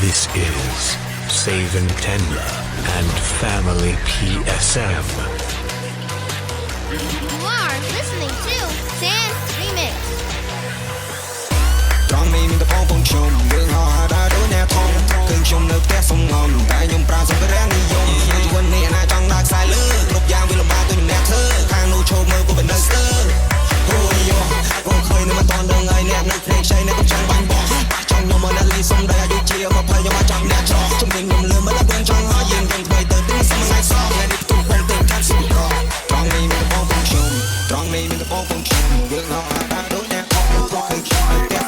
This is Saven Tenla and Family PSM. You are listening to Sam Remix. ត្រង់នេះមានតែបងខ្ញុំយើងហោះដើរដូចអ្នកធំឃើញខ្ញុំនៅផ្ទះសំងំតែខ្ញុំប្រើសម្ភារៈនិយមជីវិតនេះអាណាចង់ដើរខ្សែលើគ្រប់យ៉ាងវាលំបាកដូចអ្នកធ្វើខាងនោះឈោមើលពុកនៅស្ទើរអូយយកបងឃើញនៅមិនតន់ដឹងហើយអ្នកនៅភ្នែកឆៃនៅកំចង់បាញ់បោះបាក់ចង់ខ្ញុំមកណាលីសុំដែរអាយុជា20ខ្ញុំមកចាំអ្នកច្រកជំនាញខ្ញុំលឿនមកដល់បងចង់ហើយយើងថ្មីទៅទីសមថ្ងៃសោកថ្ងៃនេះផ្ទុះបងទៅកាន់សុខក្រត្រង់នេះមានតែបងខ្ញុំត្រង់នេះមានតែបងខ្ញុំយើងហោះដើរដូចអ្នកធំព្រោះឃើញខ្ញុំនៅផ្ទះ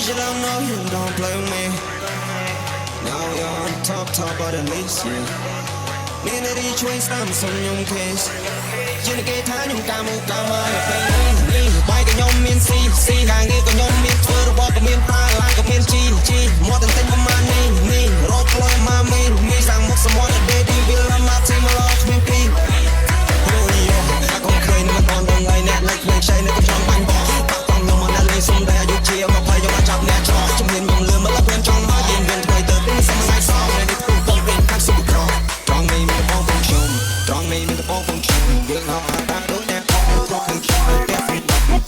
You don't know you don't play with me. Now you're on top of the list, yeah. Need to reach way some your case. You get time, you come up, come on, me. Why can you mean see, hang it, can you mean for the walk of me, like a mean G, more than 10 money, me, roll for my main, me, some more than baby, will I'm not team along, me, please. Oh, yeah, I can't clean my bond, I net like me, shine at the jump, I'm boss. Back on the money, lay some there, you cheer, my play, you watch out, net draw. ជំនាញខ្ញុំលឿនមកដល់ពេលចង់មកយើងវិញថ្មីទៅទីសមថ្ងៃសោកថ្ងៃនេះព្រោះបងវិញខាងសុខក្រត្រង់នេះមានបងខ្ញុំត្រង់នេះមានបងខ្ញុំយើងហោះដើរដូចអ្នកធំព្រោះឃើញខ្ញុំនៅផ្ទះ